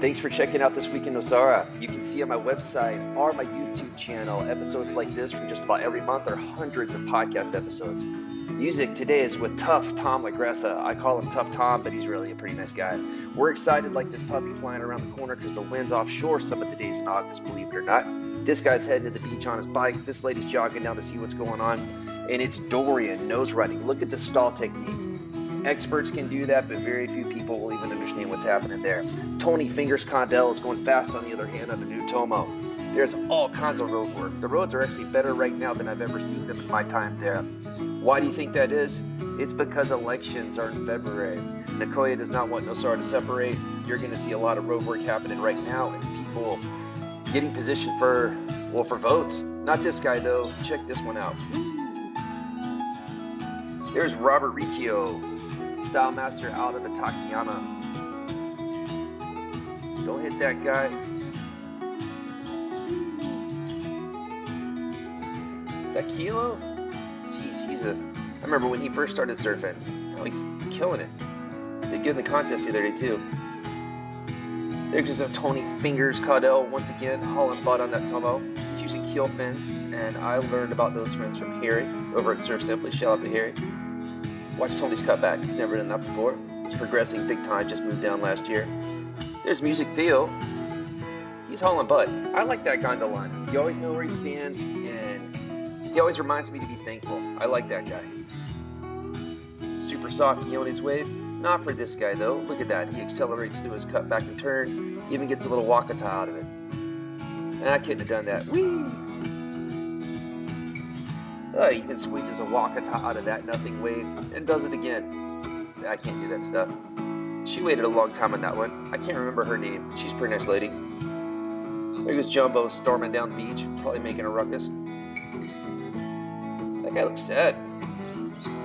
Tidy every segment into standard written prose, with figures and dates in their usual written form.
Thanks for checking out This Week in Nosara. You can see on my website or my YouTube channel episodes like this from just about every month or hundreds of podcast episodes. Music today is with Tough Tom Lagrassa. I call him Tough Tom, but he's really a pretty nice guy. We're excited like this puppy flying around the corner because the wind's offshore some of the days in August, believe it or not. This guy's heading to the beach on his bike. This lady's jogging down to see what's going on. And it's Dorian, nose running. Look at the stall technique. Experts can do that, but very few people will even understand what's happening there. Tony Fingers Caudill is going fast on the other hand on the new Tomo. There's all kinds of road work. The roads are actually better right now than I've ever seen them in my time there. Why do you think that is? It's because elections are in February. Nicoya does not want Nosara to separate. You're going to see a lot of road work happening right now and people getting positioned for votes. Not this guy though. Check this one out. There's Robert Riccio, Style Master out of the Takayama. Don't hit that guy. Is that Kilo? Jeez, I remember when he first started surfing. Oh, he's killing it. Did good in the contest the other day too. There's just a Tony Fingers Caudill once again hauling butt on that Tomo. He's using keel fins, and I learned about those fins from Harry over at Surf Simply. Shout out to Harry. Watch Tony's cutback. He's never done that before. He's progressing big time. Just moved down last year. There's Music Theo. He's hauling butt. I like that guy on the line. You always know where he stands, and he always reminds me to be thankful. I like that guy. Super soft Keone's wave. Not for this guy though. Look at that. He accelerates through his cutback and turn. Even gets a little wakata out of it. I couldn't have done that. Whee! He even squeezes a wakata out of that nothing wave and does it again. I can't do that stuff. She waited a long time on that one. I can't remember her name. She's a pretty nice lady. There goes Jumbo storming down the beach, probably making a ruckus. That guy looks sad.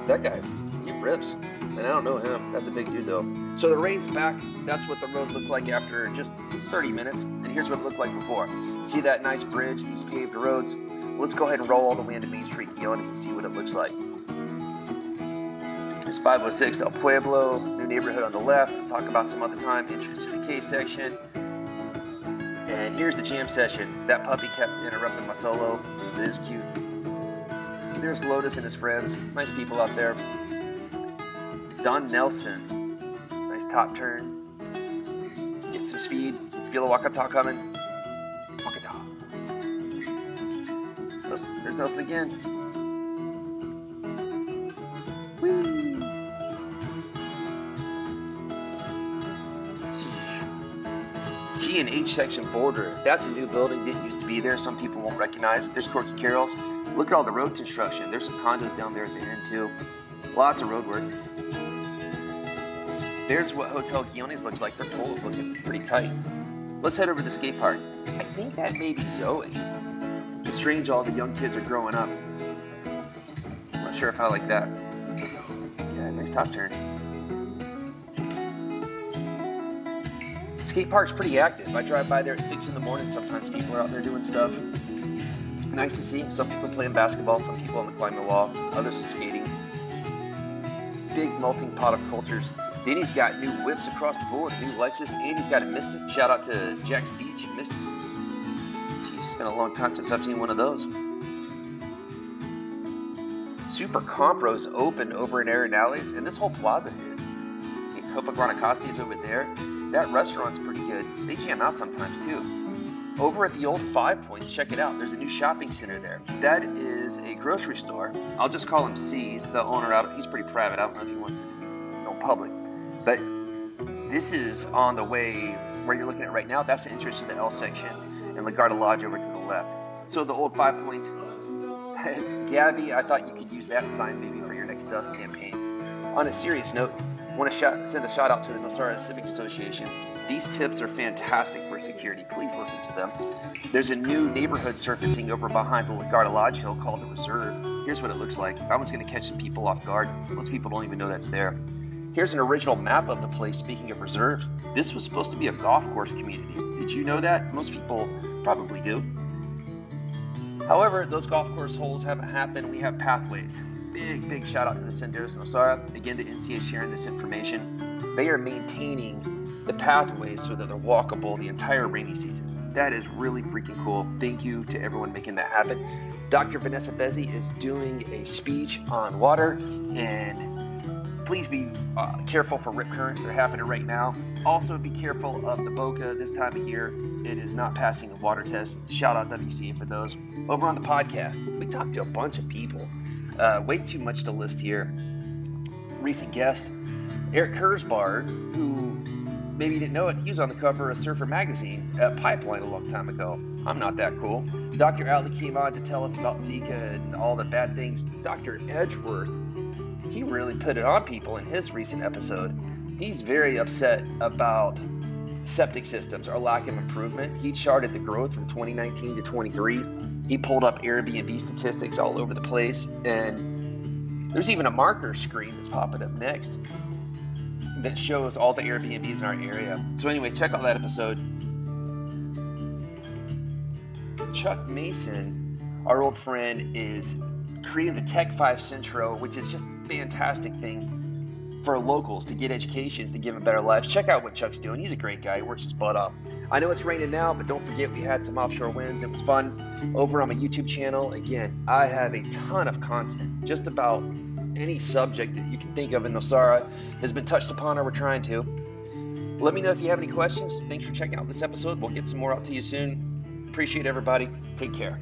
That guy, he rips. And I don't know him. That's a big dude though. So the rain's back. That's what the road looked like after just 30 minutes. And here's what it looked like before. See that nice bridge, these paved roads? Let's go ahead and roll all the way into Main Street, Keones, and see what it looks like. There's 506 El Pueblo, new neighborhood on the left. We'll talk about some other time. Entrance to the K section. And here's the jam session. That puppy kept interrupting my solo. It is cute. There's Lotus and his friends. Nice people out there. Don Nelson. Nice top turn. Get some speed. Feel a wakata coming. Wakata. Oh, there's Nelson again. Whee! G and H section border. That's a new building. Didn't used to be there. Some people won't recognize. There's Corky Carroll's. Look at all the road construction. There's some condos down there at the end too. Lots of road work. There's what Hotel Keones looks like. Their pool is looking pretty tight. Let's head over to the skate park. I think that may be Zoe. It's strange all the young kids are growing up. I'm not sure if I like that. Yeah, nice top turn. The skate park's pretty active. I drive by there at 6 in the morning. Sometimes people are out there doing stuff. Nice to see. Some people playing basketball, some people on the climbing wall, others are skating. Big melting pot of cultures. Then he's got new whips across the board, new Lexus, and he's got a Mystic. Shout out to Jack's Beach, Mystic. Jeez, it's been a long time since I've seen one of those. Super Compro's open over in Arenales, and this whole plaza is. Copa Guanacaste is over there. That restaurant's pretty good. They jam out sometimes too. Over at the old 5 Points, check it out. There's a new shopping center there. That is a grocery store. I'll just call him C's, the owner out. He's pretty private. I don't know if he wants it to be public. But this is on the way where you're looking at right now. That's the entrance to the L section and Lagarta Lodge over to the left. So the old 5 Points. Gaby, I thought you could use that sign maybe for your next dust campaign. On a serious note, I want to send a shout out to the Nosara Civic Association. These tips are fantastic for security. Please listen to them. There's a new neighborhood surfacing over behind the Lagarta Lodge Hill called the Reserve. Here's what it looks like. That one's going to catch some people off guard. Most people don't even know that's there. Here's an original map of the place. Speaking of reserves, this was supposed to be a golf course community. Did you know that? Most people probably do. However, those golf course holes haven't happened. We have pathways. Big shout out to the Senderos Nosara. Again, the NCA sharing this information. They are maintaining the pathways so that they're walkable the entire rainy season. That is really freaking cool. Thank you to everyone making that happen. Dr. Vanessa Bezy is doing a speech on water, and please be careful for rip currents. They're happening right now. Also, be careful of the Boca this time of year. It is not passing a water test. Shout out WCA for those. Over on the podcast, we talked to a bunch of people. Way too much to list here. Recent guest, Eric Kurzbard, who maybe you didn't know it, he was on the cover of Surfer Magazine at Pipeline a long time ago. I'm not that cool. Dr. Outley came on to tell us about Zika and all the bad things. Dr. Edgeworth, he really put it on people in his recent episode. He's very upset about septic systems, our lack of improvement. He charted the growth from 2019 to 23. He pulled up Airbnb statistics all over the place, and there's even a marker screen that's popping up next that shows all the Airbnbs in our area. So anyway, check out that episode. Chuc Mason, our old friend, is creating the Tech 5 Centro, which is just a fantastic thing for locals to get educations, to give them better lives. Check out what Chuck's doing. He's a great guy. He works his butt off. I know it's raining now, but don't forget we had some offshore winds. It was fun. Over on my YouTube channel, again, I have a ton of content. Just about any subject that you can think of in Nosara has been touched upon, or we're trying to. Let me know if you have any questions. Thanks for checking out this episode. We'll get some more out to you soon. Appreciate everybody. Take care.